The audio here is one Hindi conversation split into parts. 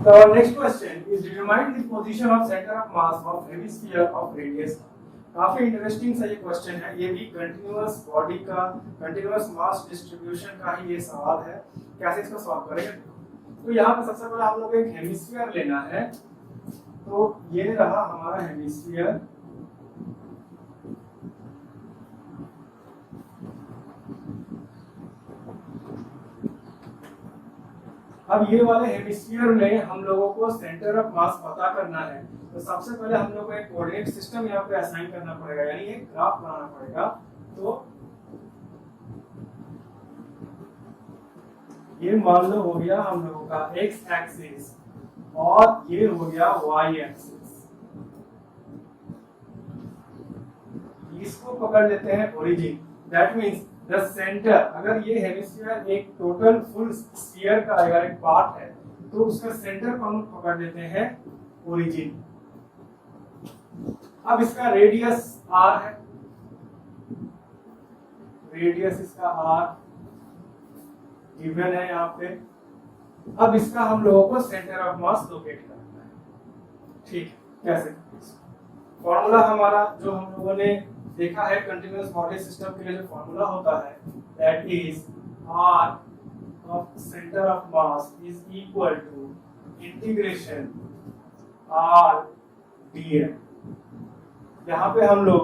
The next question is determine the position of center of mass of hemisphere of radius। काफी इंटरेस्टिंग सा ये क्वेश्चन है, ये भी कंटिन्यूअस बॉडी का कंटिन्यूअस मास डिस्ट्रीब्यूशन का ही ये सवाल है। कैसे इसको सॉल्व करेंगे? तो यहाँ पे सबसे पहले हम लोग एक हेमिस्फीयर लेना है। तो ये रहा हमारा हेमिस्फीयर। अब ये वाले हेमिस्फीयर में हम लोगों को सेंटर ऑफ मास पता करना है। तो सबसे पहले हम लोग को एक कोऑर्डिनेट सिस्टम यहाँ पे असाइन करना पड़ेगा, यानी एक ग्राफ बनाना पड़ेगा। तो ये मान लो हो गया हम लोगों का एक्स एक्सिस और ये हो गया वाई एक्सिस। इसको पकड़ लेते हैं origin. That means the centre, अगर ये हेमिस्फीयर एक टोटल फुल स्फीयर का अगर एक पार्ट है तो उसका सेंटर को हम पकड़ लेते हैं ओरिजिन। अब इसका रेडियस r है, रेडियस इसका r गिवन है यहाँ पे। अब इसका हम लोगों को सेंटर ऑफ मास लोकेट करना है। ठीक है, कैसे? फॉर्मूला हमारा जो हम लोगों ने देखा है कंटिन्यूअस बॉडी सिस्टम के लिए, जो फॉर्मूला होता है that is r of centre of mass is equal to integration r dm। यहाँ पे हम लोग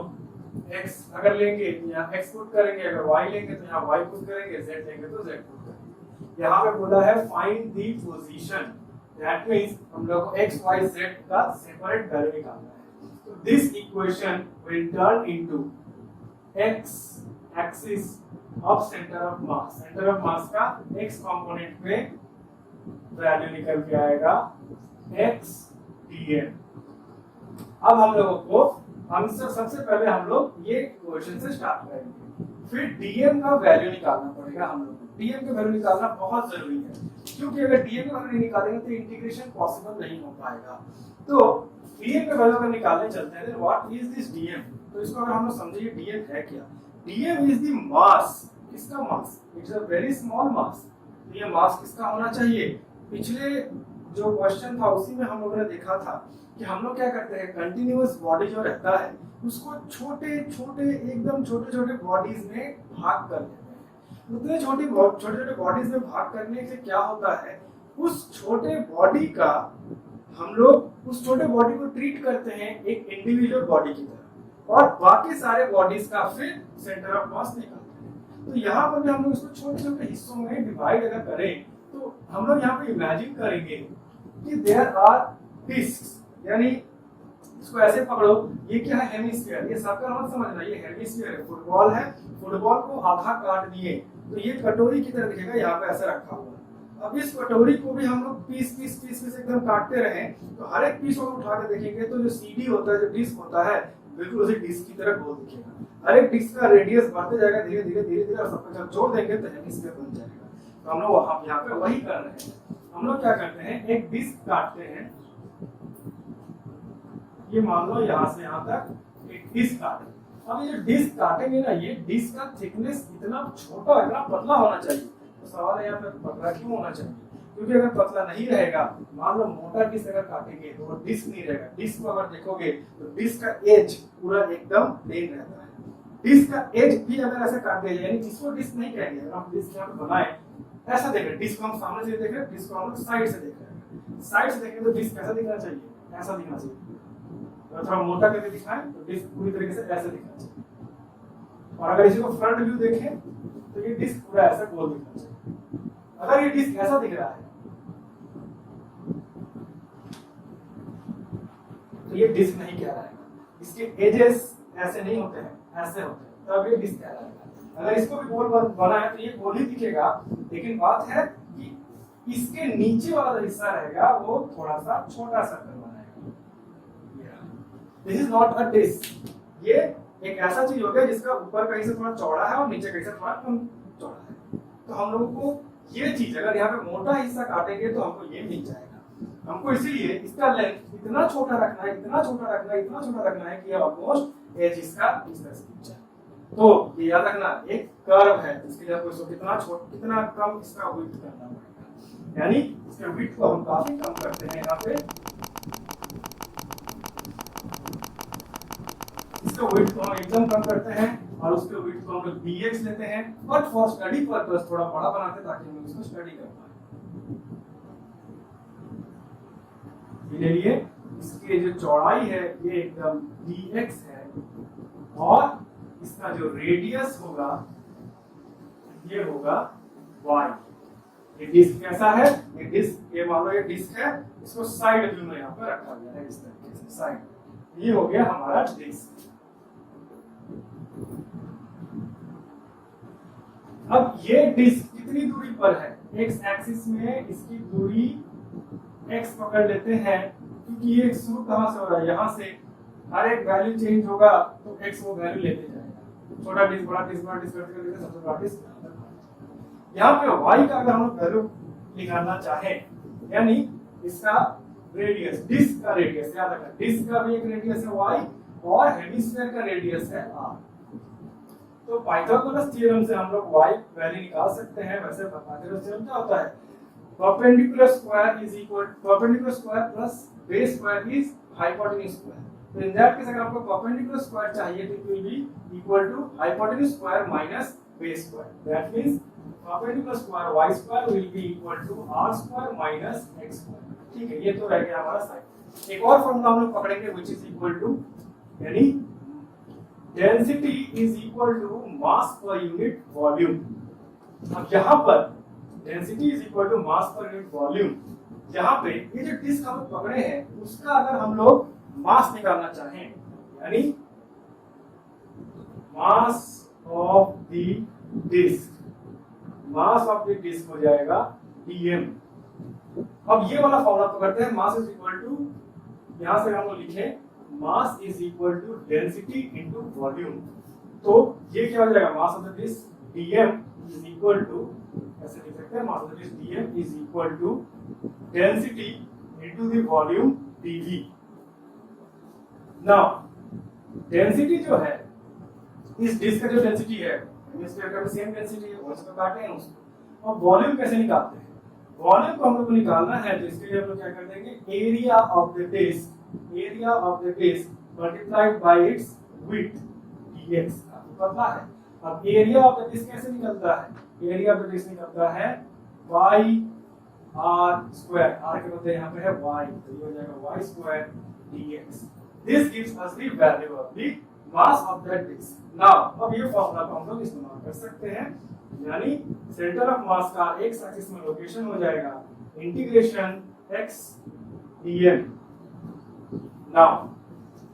x अगर लेंगे यहाँ x पुट करेंगे, अगर y लेंगे तो यहाँ y पुट करेंगे, z लेंगे तो z पुट करेंगे। यहाँ पे बोला है find the position, that means हम लोग को x y z का सेपरेट वैल्यू निकालना है। So this equation will turn into x axis of center of mass। center of mass का x कंपोनेंट में वैल्यू निकल के आएगा x dm। अब हम लोगों को आंसर सबसे पहले हम लोग ये क्वेश्चन से स्टार्ट करेंगे, फिर dm का वैल्यू निकालना पड़ेगा हम लोग को। dm का वैल्यू निकालना बहुत जरूरी है, क्योंकि अगर dm का वैल्यू नहीं निकालेंगे तो इंटीग्रेशन पॉसिबल नहीं हो पाएगा। तो dm का वैल्यू अगर निकालने चलते हैं, व्हाट इज दिस dm? तो इसको अगर हम लोग समझिए dm है क्या। dm is the mass. किसका mass? It's a very small mass. ये मास किसका होना चाहिए? पिछले जो क्वेश्चन था उसी में हम लोगों ने देखा था कि हम लोग क्या करते हैं, कंटिन्यूअस बॉडी जो रहता है उसको छोटे छोटे एकदम छोटे छोटे बॉडीज में भाग कर देते हैं। उतने छोटे छोटे बॉडीज में भाग करने से क्या होता है, उस छोटे बॉडी का हम लोग उस छोटे बॉडी को ट्रीट करते हैं एक इंडिविजुअल बॉडी की तरह, और बाकी सारे बॉडीज का फिर सेंटर ऑफ मास निकालते हैं। तो यहाँ पर भी हम लोग इसको छोटे छोटे हिस्सों में डिवाइड अगर करें तो हम लोग यहाँ पे इमेजिन करेंगे कि देयर आर डिस्क्स, यानी इसको ऐसे पकड़ो, ये क्या है? हेमिस्फीयर। ये सर्कल मत समझना, ये हेमिस्फीयर है। फुटबॉल है, फुटबॉल को आधा काट दिए तो ये कटोरी की तरह दिखेगा, यहाँ पे ऐसे रखा हुआ। अब इस कटोरी को भी हम लोग पीस पीस पीस पीस एकदम काटते रहे तो हर एक पीस को उठा के देखेंगे तो जो सीडी होता है, जो डिस्क होता है, बिल्कुल उसी डिस्क की तरह गोल दिखेगा। हर एक डिस्क का रेडियस बढ़ते जाएगा धीरे धीरे धीरे धीरे, और सबको जब जोड़ देंगे तो हेमिस्फीयर बन जाएगा। तो हम लोग यहाँ पे वही कर रहे हैं। हम लोग क्या करते हैं, एक डिस्क काटते हैं। ये मान लो यहाँ से यहाँ तक एक डिस्क काटे। अब ये डिस्क काटेंगे ना, ये डिस्क का थिकनेस इतना छोटा, इतना पतला होना चाहिए। तो सवाल है यहाँ पे पतला क्यों होना चाहिए? क्योंकि अगर पतला नहीं रहेगा, मान लो मोटा डिस्क अगर काटेंगे तो वो डिस्क नहीं रहेगा। डिस्क को अगर देखोगे तो डिस्क का एज पूरा एकदम प्लेन रहता है। डिस्क का एज भी अगर ऐसे काट दिया जाए, यानी इसको डिस्क नहीं कहेंगे, अगर हम डिस्क यहाँ पे बनाए ऐसा देख रहे, डिस्क को हम सामने से देख रहे हैं, डिस्क को हम साइड से देख रहे हैं। साइड से देखेंगे तो डिस्क कैसा दिखना चाहिए? ऐसा दिखना चाहिए। तो थोड़ा मोटा करके दिखाएं तो डिस्क पूरी तरीके से ऐसे दिखना चाहिए। और अगर इसी को फ्रंट व्यू देखें तो ये डिस्क पूरा ऐसा गोल दिखना चाहिए। अगर ये डिस्क ऐसा दिख रहा है तो ये डिस्क नहीं कहलाएगा। इसके एजेस ऐसे नहीं होते हैं, ऐसे होते हैं, तो अब ये डिस्क कहलाएगा। अगर इसको भी गोल बना है तो ये गोल ही दिखेगा, लेकिन बात है कि इसके नीचे वाला जो हिस्सा रहेगा वो थोड़ा सा छोटा सर्कल बनाएगा। This is not a disc. ये एक ऐसा चीज हो गया जिसका ऊपर कहीं से थोड़ा चौड़ा है और नीचे कहीं से थोड़ा कम चौड़ा है। तो हम लोगों को ये चीज अगर यहाँ पे मोटा हिस्सा काटेंगे तो हमको ये मिल जाएगा। हमको इसीलिए इसका लेंथ इतना छोटा रखना है, इतना छोटा रखना है, इतना छोटा रखना है कि ऑलमोस्ट एज इसका इस तरह से दिख जाए। तो ये याद रखना, एक कर्व है, इसके लिए आपको कितना कम इसका विड्थ करना पड़ेगा। यानी इसके विड्थ को हम काफी कम करते हैं यहाँ पे, इसके विड्थ को हम एकदम कम करते हैं और उसके विड्थ को हम लोग dx लेते हैं, बट फॉर स्टडी पर्पस थोड़ा बड़ा बनाते हैं ताकि हम लोग इसको स्टडी कर पाए। ले लिए इसकी जो चौड़ाई है ये एकदम dx है और इसका जो रेडियस होगा ये होगा y। ये डिस्क कैसा है, ये डिस्क, ये मान लो ये डिस्क है, इसको साइड व्यू में यहाँ पर रखा गया है इस तरीके से साइड, ये हो गया हमारा डिस्क। अब ये डिस्क कितनी दूरी पर है, x एक्सिस में इसकी दूरी x पकड़ लेते हैं, क्योंकि ये शुरू कहां से हो रहा है, यहाँ से हर एक वैल्यू चेंज होगा तो x वो वैल्यू लेते जाएगा, छोटा डिस्क बड़ा डिस्क बड़ा डिस्क करते करते सबसे बड़ा डिस्क। यहाँ पे y का अगर हम लोग वैल्यू निकालना चाहें, यानी इसका रेडियस, डिस्क का रेडियस, याद रखना डिस्क का भी एक रेडियस है y और हेमिस्फीयर का रेडियस है r। तो पाइथागोरस थ्योरम से हम लोग y वैल्यू निकाल सकते हैं। वैसे पाइथागोरस थ्योरम क्या होता है, perpendicular square is equal, perpendicular square plus base square is hypotenuse square. तो इन दैट केस अगर आपको परपेंडिकुलर स्क्वायर चाहिए तो it will be equal to hypotenuse square minus base square. That means perpendicular square y square will be equal to r square minus x square. ठीक है, ये तो रह गया हमारा साइड। एक और फॉर्मूला हम लोग पकड़ेंगे व्हिच इज इक्वल टू, यानी density is equal to mass per unit volume. अब यहाँ पर density is equal to mass per unit volume, यहाँ पे ये जो डिस्क हम पकड़े हैं उसका अगर हम लोग मास निकालना चाहें, यानी mass of the disc, mass of the disc हो जाएगा dm। अब ये वाला फॉर्मूला पकड़ते हैं, मास इज इक्वल टू, यहां से हम लोग लिखें mass is equal to density into volume. तो ये क्या हो जाएगा, mass of the disc dm is equal to, ऐसे लिख सकते हैं mass of the disc dm is equal to density into the volume dv। Now density जो है, इस डिस्क का जो डेंसिटी है, इस स्फीयर का भी सेम डेंसिटी है, उसको काटे हैं उसको। और वॉल्यूम कैसे निकालते हैं, वॉल्यूम को हम लोग को निकालना है तो इसके लिए हम लोग क्या कर देंगे, area of the disc, area of the disc multiplied by its width dx। आपको पता है अब एरिया ऑफ द डिस्क कैसे निकलता है, एरिया ऑफ द डिस्क निकलता है y r स्क्वायर, r के बदले यहाँ पे है y, तो ये हो जाएगा y square dx। This gives us the value of the mass of that disc. Now अब ये फॉर्मूला को हम लोग इस्तेमाल कर सकते हैं, यानी सेंटर ऑफ मास का x एक्सिस में लोकेशन हो जाएगा integration x dm। Now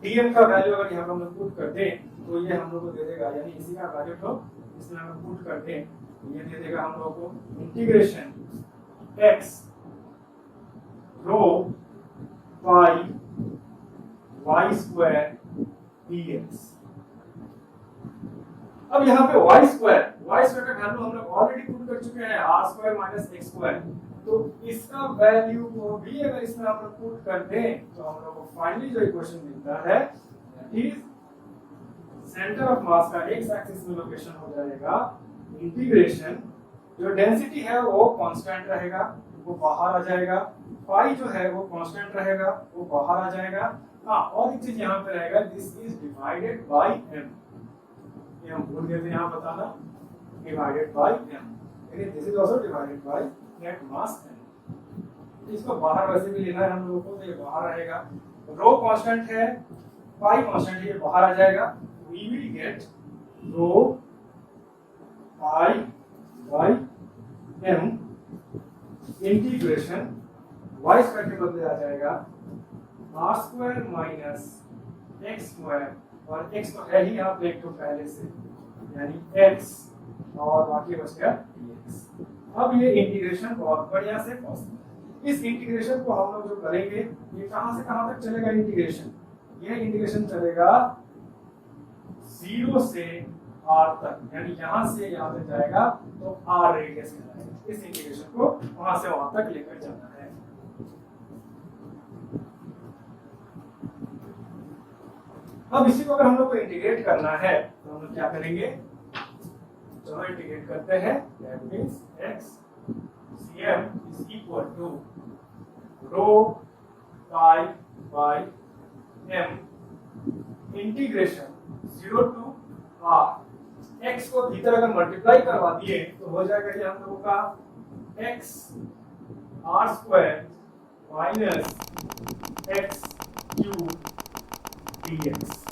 dm का वैल्यू अगर यहाँ पर हम लोग पुट कर दें तो ये हम लोग को दे देगा, यानी इसी का वैल्यू को इसमें हम पुट कर दें तो ये दे देगा हम लोग को इंटीग्रेशन x रो पाई y स्क्वायर dx। अब यहाँ पे y स्क्वायर का वैल्यू हम लोग ऑलरेडी पुट कर चुके हैं, r square minus x square. तो इसका वैल्यू को भी अगर इसमें हम लोग पुट कर दें तो हम लोग को फाइनली जो इक्वेशन मिलता है दैट इज सेंटर ऑफ मास का x एक्सिस में लोकेशन हो जाएगा इंटीग्रेशन, जो डेंसिटी है वो कांस्टेंट रहेगा, वो बाहर आ जाएगा, पाई जो है वो कांस्टेंट रहेगा, वो बाहर आ जाएगा। हाँ, और एक चीज यहाँ पे रहेगा, this is divided by m, ये हम भूल गए थे यहाँ बताना, डिवाइडेड बाय m, यानी this is also divided by net mass m। इसको बाहर वैसे भी लेना है हम लोगों को, तो ये बाहर रहेगा, रो कांस्टेंट है, पाई कांस्टेंट है, ये बाहर आ जाएगा, we will get rho pi by m integration y square के बदले आ जाएगा r square minus x square, और x तो है ही आप देख तो पहले से, यानी x और बाकी बच गया dx। अब ये इंटीग्रेशन बहुत बढ़िया से पॉसिबल है। इस इंटीग्रेशन को हम लोग जो करेंगे, ये कहां से कहां तक चलेगा इंटीग्रेशन, ये इंटीग्रेशन चलेगा 0 से r तक, यानी यहां से यहां तक जाएगा तो r रेडियस कहलाएगा। इस इंटीग्रेशन को वहां से वहां तक लेकर जाना है। अब इसी को अगर हम लोग को इंटीग्रेट करना है तो हम लोग क्या करेंगे, चलो इंटीग्रेट करते हैं। That means x cm is equal to rho pi by m integration 0 to r. X को भीतर अगर मल्टीप्लाई करवा दिए तो हो जाएगा ये हम लोगों का x r square minus x cube d x.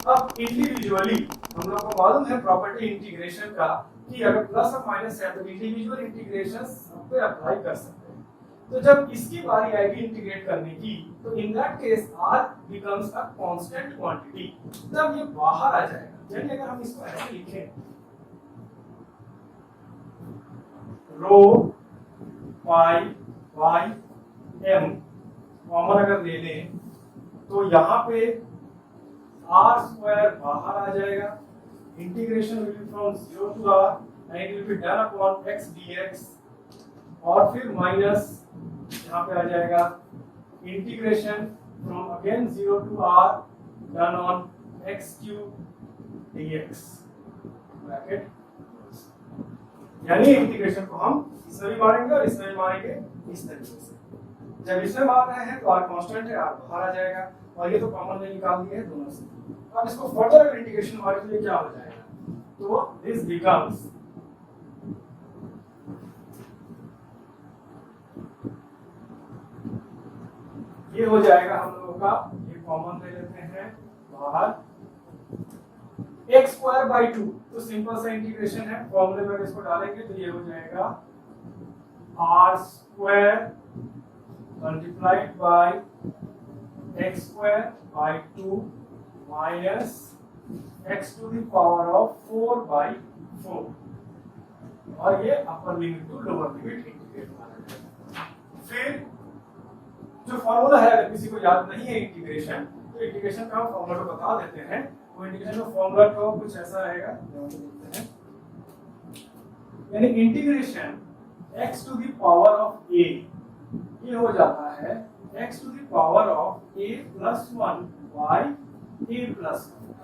अब इंडिविजुअली हम लोग को मालूम है प्रॉपर्टी इंटीग्रेशन का कि अगर प्लस और माइनस है तो इंडिविजुअल इंटीग्रेशन सब पे अप्लाई कर सकते हैं। तो जब इसकी बारी आएगी इंटीग्रेट करने की तो in that case r becomes a constant quantity, तब ये बाहर आ जाएगा। यानी अगर हम इसको ऐसे लिखें रो पाई बाई m कॉमन अगर ले लें तो यहाँ पे r स्क्वायर बाहर आ जाएगा। Integration will be from 0 to r and it will be done upon x dx और फिर माइनस यहाँ पे आ जाएगा integration from again 0 to r done on x cube dx bracket. यानी इंटीग्रेशन को हम इसमें भी मारेंगे और इसमें भी मारेंगे इस तरीके से। जब इसमें मार रहे हैं तो r कांस्टेंट है, r बाहर आ जाएगा और ये तो कॉमन में निकाल दिए हैं दोनों से। अब इसको फर्दर अगर इंटीग्रेशन मारे तो ये क्या हो जाएगा, तो दिस बिकम्स ये हो जाएगा हम लोगों का, ये कॉमन ले लेते हैं बाहर x स्क्वायर बाई 2। तो सिंपल सा इंटीग्रेशन है, फॉर्मूले में इसको डालेंगे तो ये हो जाएगा r square multiplied by x square by 2 minus x to the power of 4 by 4 और ये upper limit to lower limit integrate माना। फिर जो फॉर्मूला है अगर किसी को याद नहीं है इंटीग्रेशन तो इंटीग्रेशन का फॉर्मूला तो बता देते हैं। वो इंटीग्रेशन का फॉर्मूला तो कुछ ऐसा रहेगा, देखते हैं। यानी integration x to the power of a ये हो जाता है x to the power of a plus 1 by a plus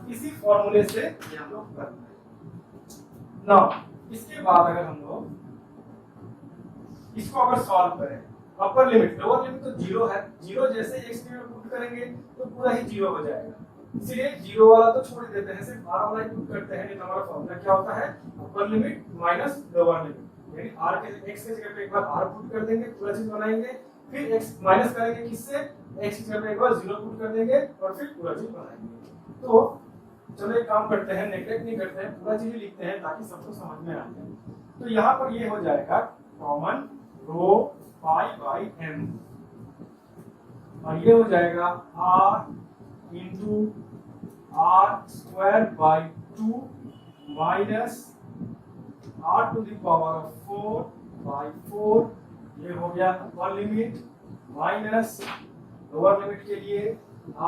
1। इसी फॉर्मूले से ये हम लोग करते हैं ना। इसके बाद अगर हम लोग इसको अगर सॉल्व करें, अपर लिमिट लोअर लिमिट तो 0 है, 0 जैसे x में पुट करेंगे तो पूरा ही 0 हो जाएगा, इसलिए 0 वाला तो छोड़ देते हैं, सिर्फ r वाला ही पुट करते हैं। तो हमारा फॉर्मूला क्या होता है, अपर लिमिट माइनस लोअर लिमिट। यानी r के x के जगह पे एक बार r पुट कर देंगे, पूरा चीज बनाएंगे, फिर x माइनस करेंगे किससे, x की जगह पे एक बार 0 पुट कर देंगे और फिर पूरा चीज बनाएंगे। तो चलो एक काम करते हैं, नेगलेक्ट नहीं करते हैं, पूरा चीज लिखते हैं ताकि सबको समझ में आ जाए। तो यहाँ पर ये हो जाएगा common rho pi by m और ये हो जाएगा r into r square by 2 minus r to the power of 4 by 4। ये हो गया upper limit minus lower limit के लिए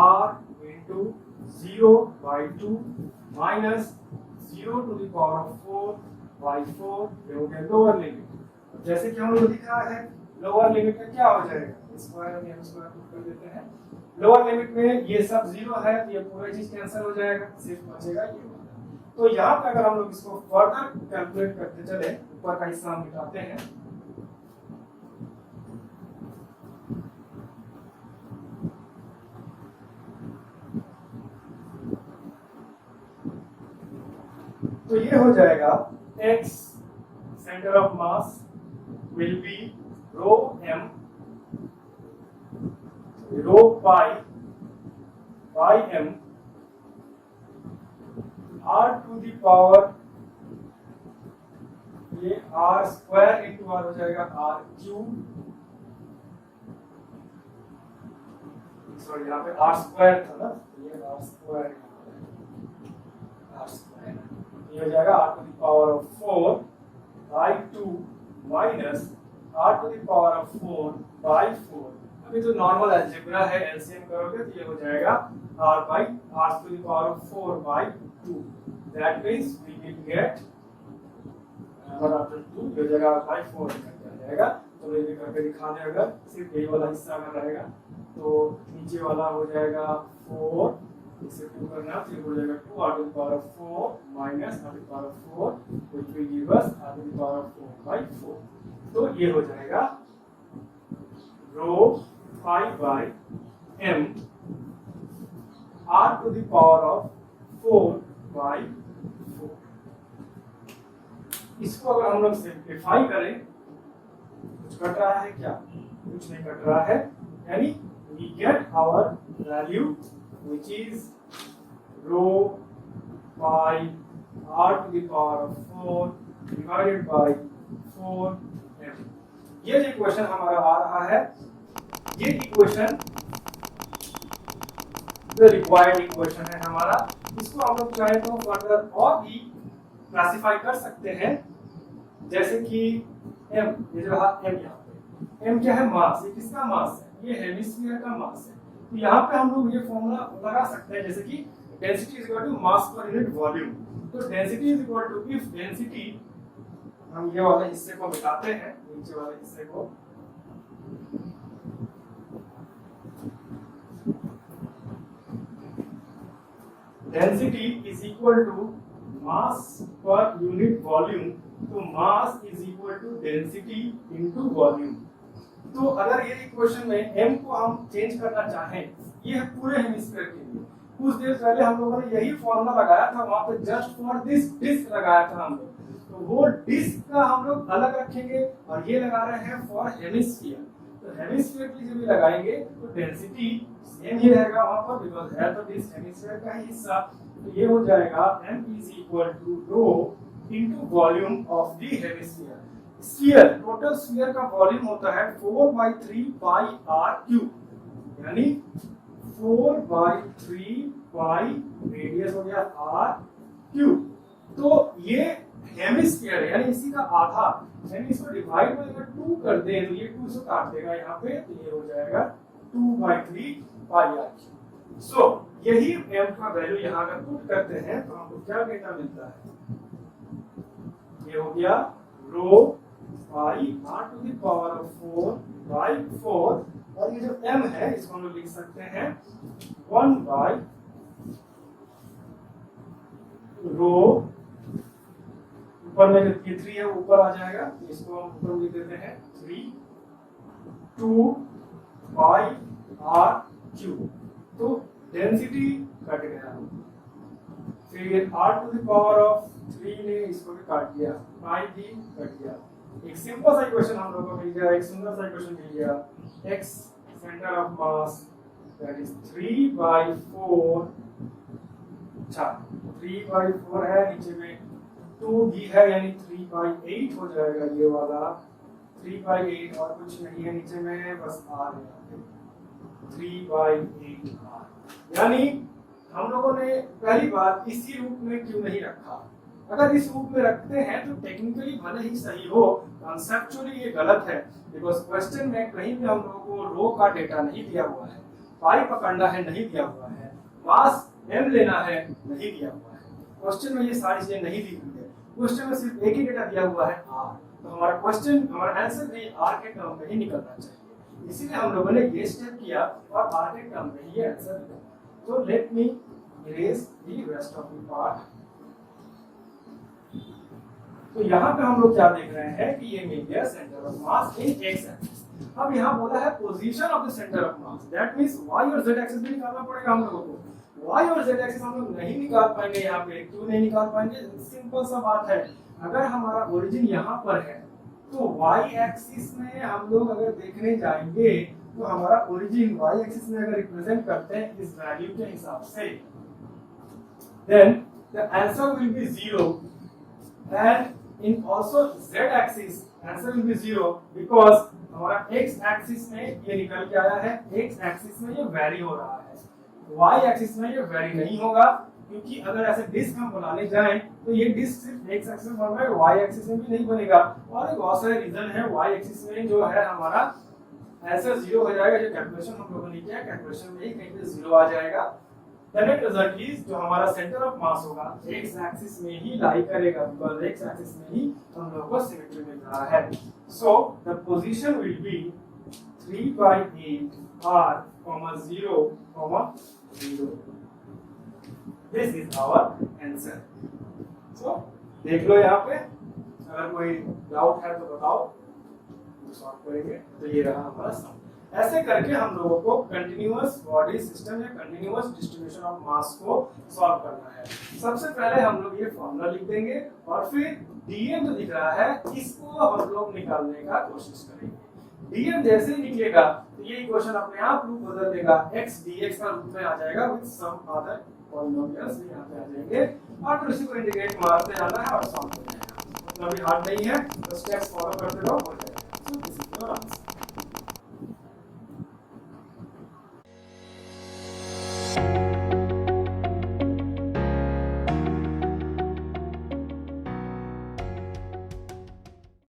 r into 0 by 2 minus 0 to the power of 4 by 4। ये हो गया लोअर लिमिट। जैसे कि हम लोग दिख रहा है लोअर लिमिट में क्या हो जाएगा, स्क्वायर में हम स्क्वायर पुट कर देते हैं। लोअर लिमिट में ये सब 0 है तो ये पूरा चीज कैंसिल हो जाएगा, सिर्फ बचेगा ये वाला। तो यहाँ पे अगर हम लोग इसको फर्दर कैलकुलेट करते चले, ऊपर का हिस्सा हम मिटाते हैं, तो ये हो जाएगा x centre of mass will be rho m rho pi by m r to the power, ये r स्क्वायर इंटू r हो जाएगा r क्यूब, सॉरी यहाँ पे r स्क्वायर था ना, ये r स्क्वायर ये हो जाएगा r to the power of 4 by 2 minus r to the power of 4 by 4। अभी तो नॉर्मल अलजेब्रा है, एलसीएम करोगे तो ये हो जाएगा r by r to the power of 4 by 2। That means we will get 1 after 2 ये हो जाएगा r बाई 4 करके आ जाएगा। तो ये करके दिखा दे, अगर सिर्फ ये वाला हिस्सा अगर रहेगा तो नीचे वाला हो जाएगा 4, इसे 2 करना तो ये हो जाएगा 2 r to the power of 4 minus r to the power of 4 which will give us r to the power of 4 by 4। तो ये हो जाएगा रो 5 by m r to the power of 4 by 4। इसको अगर हम लोग सिंप्लीफाई करें, कुछ कट रहा है क्या? कुछ नहीं कट रहा है, यानी we get our value which is rho pi r to the power of 4 divided by 4m। ये जो इक्वेशन हमारा आ रहा है, ये इक्वेशन जो रिक्वायर्ड इक्वेशन है हमारा, इसको हम लोग चाहे तो फर्दर और भी क्लासिफाई कर सकते हैं, जैसे कि m, ये जो रहा m, यहाँ पे m क्या है? मास। ये किसका मास है? ये हेमिस्फीयर का मास है। तो यहाँ पे हम लोग ये फॉर्मूला लगा सकते हैं, जैसे कि density is equal to mass per unit volume. तो density is equal to, if density, हम ये वाले हिस्से को मिटाते हैं, नीचे वाले हिस्से को, density is equal to mass per unit volume. तो mass is equal to density into volume. तो अगर ये इक्वेशन में m को हम चेंज करना चाहें, ये है पूरे हेमिस्फीयर के लिए। कुछ देर पहले हम लोगों ने यही फॉर्मूला लगाया था, वहां पे जस्ट फॉर दिस डिस्क लगाया था हम लोग। तो वो डिस्क का हम लोग अलग रखेंगे और ये लगा रहे हैं फॉर हेमिस्फीयर। तो हेमिस्फीयर के लिए जब भी लगाएंगे तो डेंसिटी सेम ही रहेगा वहां पर, बिकॉज़ है तो डिस्क हेमिस्फीयर का ही हिस्सा। तो ये हो जाएगा m is equal to rho into volume of the hemisphere. Sphere, total sphere का वॉल्यूम होता है 4/3 पाई r क्यूब, यानी 4/3 पाई रेडियस हो गया r क्यूब। तो ये हेमिस्फीयर है, यानी इसी का आधा, यानी इसको डिवाइड में अगर 2 कर दें तो ये 2 से काट देगा यहाँ पे, तो ये हो जाएगा 2/3 पाई r क्यूब। सो यही m का वैल्यू यहाँ अगर पुट करते हैं तो हमको क्या डेटा मिलता है? ये हो गया rho pi r to the power of 4/4, और ये जो m है इसको हम लोग लिख सकते हैं 1 बाई रो, ऊपर में जो ये 3 है वो ऊपर आ जाएगा, तो इसको हम ऊपर लिख देते हैं 3 2 पाई r क्यूब। तो डेंसिटी कट गया, फिर r to the power of 3 ने इसको भी काट दिया, पाई भी कट गया। एक सिंपल सा इक्वेशन हम लोगों को मिल गया, एक सुंदर सा इक्वेशन मिल गया। x centre of mass that is 3/4, अच्छा 3/4 है, नीचे में 2 भी है, यानी 3/8 हो जाएगा ये वाला 3/8, और कुछ नहीं है नीचे में, बस r है 3/8 r। यानी हम लोगों ने पहली बात इसी रूप में क्यों नहीं रखा? अगर इस रूप में रखते हैं तो टेक्निकली भले ही सही हो, कॉन्सेप्चुअली ये गलत है, बिकॉज क्वेश्चन में कहीं भी हम लोगों को रो का डेटा नहीं दिया हुआ है, पाई पकड़ना है नहीं दिया हुआ है, मास m लेना है नहीं दिया हुआ है, क्वेश्चन में ये सारी चीजें नहीं दी हुई है। क्वेश्चन में सिर्फ एक ही डेटा दिया हुआ है r, तो हमारा क्वेश्चन, हमारा आंसर भी r के टर्म में ही निकलना चाहिए। इसीलिए हम लोगों ने ये स्टेप किया और r के टर्म में ही आंसर निकला। तो let me erase the rest of the part. तो यहाँ पे हम लोग क्या देख रहे हैं कि ये मिल गया centre of mass in x axis. अब यहाँ बोला है position of the centre of mass, that means y और z एक्सिस भी निकालना पड़ेगा हम लोगों को। y और z एक्सिस हम लोग नहीं निकाल पाएंगे यहाँ पे, क्यों नहीं निकाल पाएंगे? सिंपल सा बात है, अगर हमारा ओरिजिन यहाँ पर है तो y एक्सिस में हम लोग अगर देखने जाएंगे तो हमारा ओरिजिन y एक्सिस में अगर रिप्रेजेंट करते हैं इस वैल्यू के हिसाब से, then the answer will be 0, and in also z axis answer will be 0 because हमारा x axis में ये निकल के आया है, x axis में ये वेरी हो रहा है, y axis में ये वेरी नहीं होगा, क्योंकि अगर ऐसे डिस्क हम बनाने जाएं तो ये डिस्क सिर्फ x axis में बन रहा है, y axis में भी नहीं बनेगा। और एक बहुत सारे रीजन है, y axis में जो है हमारा आंसर 0 हो जाएगा। जो कैलकुलेशन हम लोगों ने किया, कैलकुलेशन में ही कहीं पे 0 आ जाएगा। द नेट रिजल्ट इज जो हमारा सेंटर ऑफ मास होगा x एक्सिस में ही लाई करेगा, बिकॉज़ x एक्सिस में ही हम लोगों को सिमेट्री मिल रहा है। So the position will be 3/8 r, 0, 0। This is our answer. So देख लो यहाँ पे, अगर कोई डाउट है तो बताओ, सॉल्व करेंगे। तो ये रहा हमारा सम। ऐसे करके हम लोगों को कंटिन्यूअस बॉडी सिस्टम या कंटिन्यूअस डिस्ट्रीब्यूशन ऑफ मास को सॉल्व करना है। सबसे पहले हम लोग ये फॉर्मूला लिख देंगे और फिर डीएम जो दिख रहा है इसको हम लोग निकालने का कोशिश करेंगे। डीएम जैसे ही निकलेगा तो ये इक्वेशन अपने आप रूप बदल देगा, x dx का रूप में आ जाएगा विद सम अदर पॉलिनोमियल्स यहाँ पे आ जाएंगे और फिर उसी को इंटीग्रेट मारते जाना है और सॉल्व करना है। उतना भी हार्ड नहीं है, तो स्टेप्स फॉलो करते रहो।